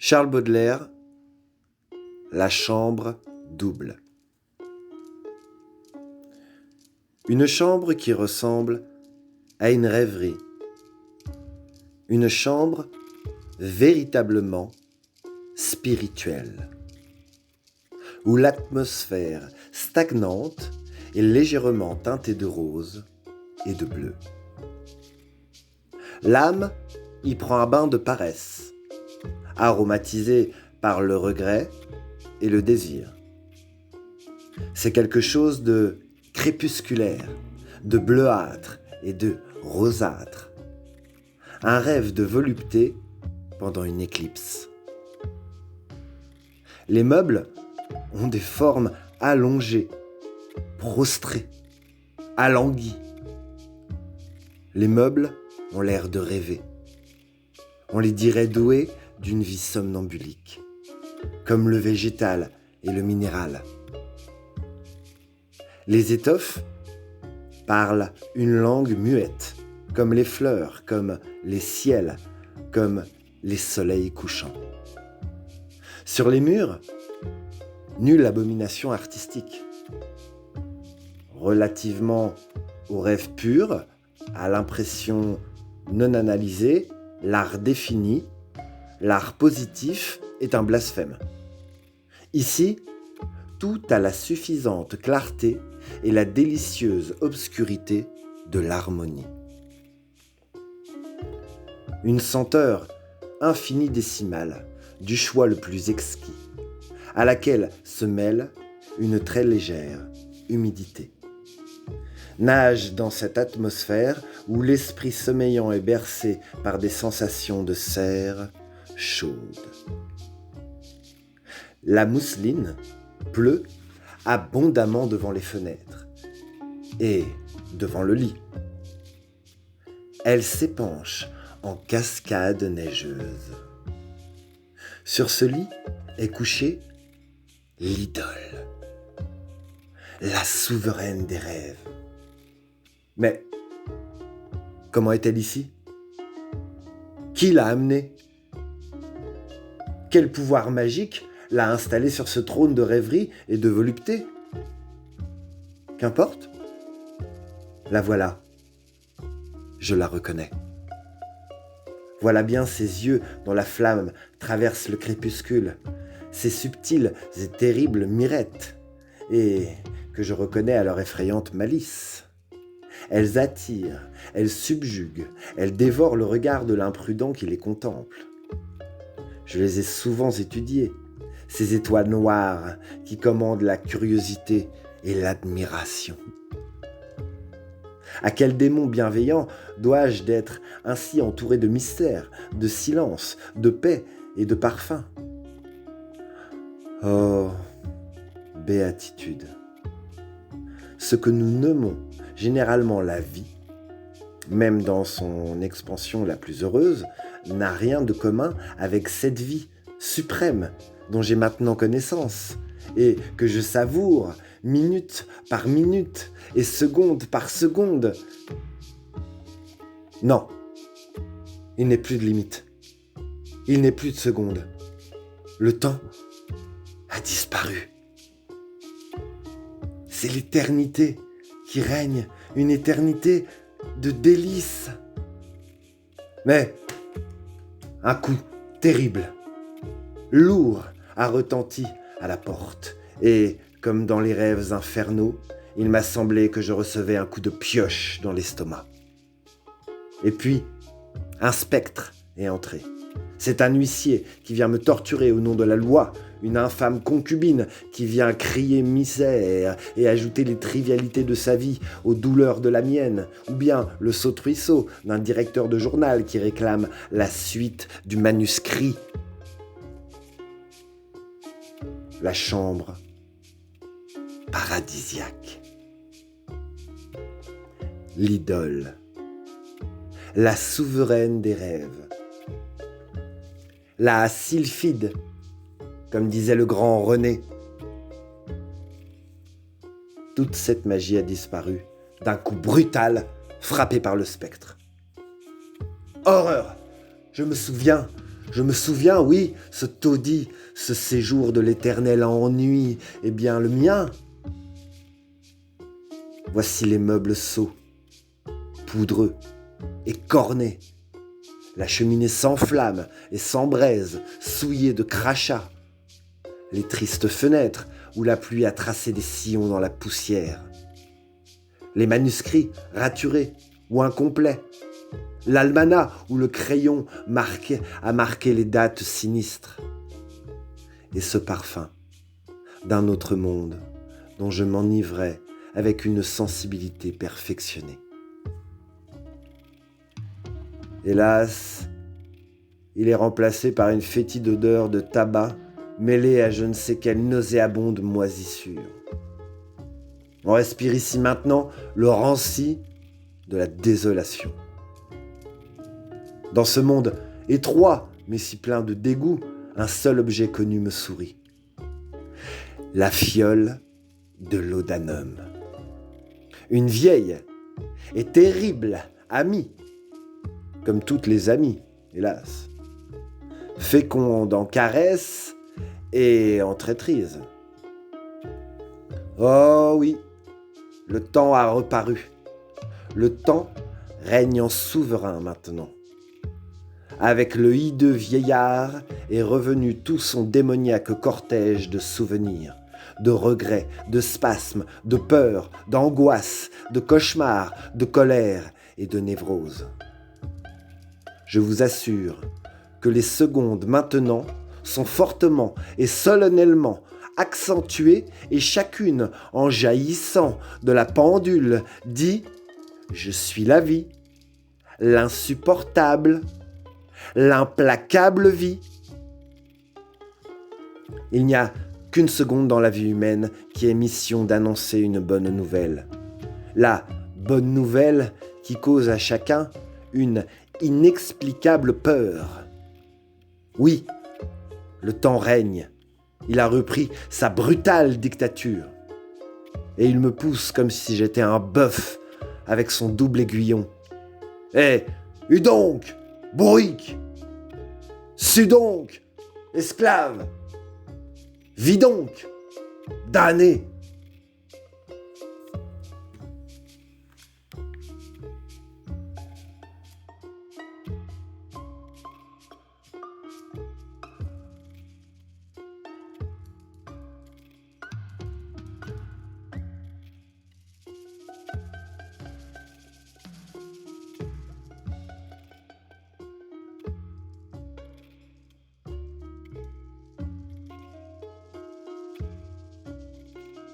Charles Baudelaire, La chambre double. Une chambre qui ressemble à une rêverie. Une chambre véritablement spirituelle, où l'atmosphère stagnante est légèrement teintée de rose et de bleu. L'âme y prend un bain de paresse, aromatisée par le regret et le désir. C'est quelque chose de crépusculaire, de bleuâtre et de rosâtre. Un rêve de volupté pendant une éclipse. Les meubles ont des formes allongées, prostrées, alanguies. Les meubles ont l'air de rêver. On les dirait doués d'une vie somnambulique, comme le végétal et le minéral. Les étoffes parlent une langue muette, comme les fleurs, comme les ciels, comme les soleils couchants. Sur les murs, nulle abomination artistique. Relativement au rêve pur, à l'impression non analysée, l'art défini, l'art positif est un blasphème. Ici, tout a la suffisante clarté et la délicieuse obscurité de l'harmonie. Une senteur infini-décimale du choix le plus exquis, à laquelle se mêle une très légère humidité. Nage dans cette atmosphère où l'esprit sommeillant est bercé par des sensations de serre chaude. La mousseline pleut abondamment devant les fenêtres et devant le lit. Elle s'épanche en cascade neigeuse. Sur ce lit est couchée l'idole, la souveraine des rêves. Mais comment est-elle ici ? Qui l'a amenée ? Quel pouvoir magique l'a installée sur ce trône de rêverie et de volupté ? Qu'importe. La voilà. Je la reconnais. Voilà bien ses yeux dont la flamme traverse le crépuscule, ces subtiles et terribles mirettes, et que je reconnais à leur effrayante malice. Elles attirent, elles subjuguent, elles dévorent le regard de l'imprudent qui les contemple. Je les ai souvent étudiées, ces étoiles noires qui commandent la curiosité et l'admiration. À quel démon bienveillant dois-je d'être ainsi entouré de mystère, de silence, de paix et de parfum ? Oh, béatitude ! Ce que nous nommons généralement la vie, même dans son expansion la plus heureuse, n'a rien de commun avec cette vie suprême dont j'ai maintenant connaissance et que je savoure minute par minute et seconde par seconde. Non, il n'est plus de limite. Il n'est plus de seconde. Le temps a disparu. C'est l'éternité qui règne, une éternité de délices. Mais un coup terrible, lourd, a retenti à la porte, et, comme dans les rêves infernaux, il m'a semblé que je recevais un coup de pioche dans l'estomac. Et puis, un spectre est entré. C'est un huissier qui vient me torturer au nom de la loi, une infâme concubine qui vient crier misère et ajouter les trivialités de sa vie aux douleurs de la mienne, ou bien le saute-ruisseau d'un directeur de journal qui réclame la suite du manuscrit. La chambre paradisiaque. L'idole. La souveraine des rêves. La sylphide, comme disait le grand René. Toute cette magie a disparu d'un coup brutal frappé par le spectre. Horreur ! Je me souviens Je me souviens, oui, ce taudis, ce séjour de l'éternel ennui, eh bien le mien. Voici les meubles sots, poudreux et cornés. La cheminée sans flamme et sans braise, souillée de crachats. Les tristes fenêtres où la pluie a tracé des sillons dans la poussière. Les manuscrits raturés ou incomplets. L'almanach où le crayon a marqué les dates sinistres. Et ce parfum d'un autre monde dont je m'enivrais avec une sensibilité perfectionnée. Hélas, il est remplacé par une fétide odeur de tabac mêlée à je ne sais quelle nauséabonde moisissure. On respire ici maintenant le ranci de la désolation. Dans ce monde étroit, mais si plein de dégoût, un seul objet connu me sourit. La fiole de laudanum. Une vieille et terrible amie, comme toutes les amies, hélas, féconde en caresses et en traîtrise. Oh oui, le temps a reparu. Le temps règne en souverain maintenant. Avec le hideux vieillard est revenu tout son démoniaque cortège de souvenirs, de regrets, de spasmes, de peurs, d'angoisses, de cauchemars, de colère et de névrose. Je vous assure que les secondes maintenant sont fortement et solennellement accentuées et chacune en jaillissant de la pendule dit « Je suis la vie, l'insupportable, l'implacable vie ». Il n'y a qu'une seconde dans la vie humaine qui ait mission d'annoncer une bonne nouvelle. La bonne nouvelle qui cause à chacun une inexplicable peur. Oui, le temps règne. Il a repris sa brutale dictature. Et il me pousse comme si j'étais un bœuf avec son double aiguillon. Eh, hu donc, bourrique! Su donc, esclave! Vis donc, damné!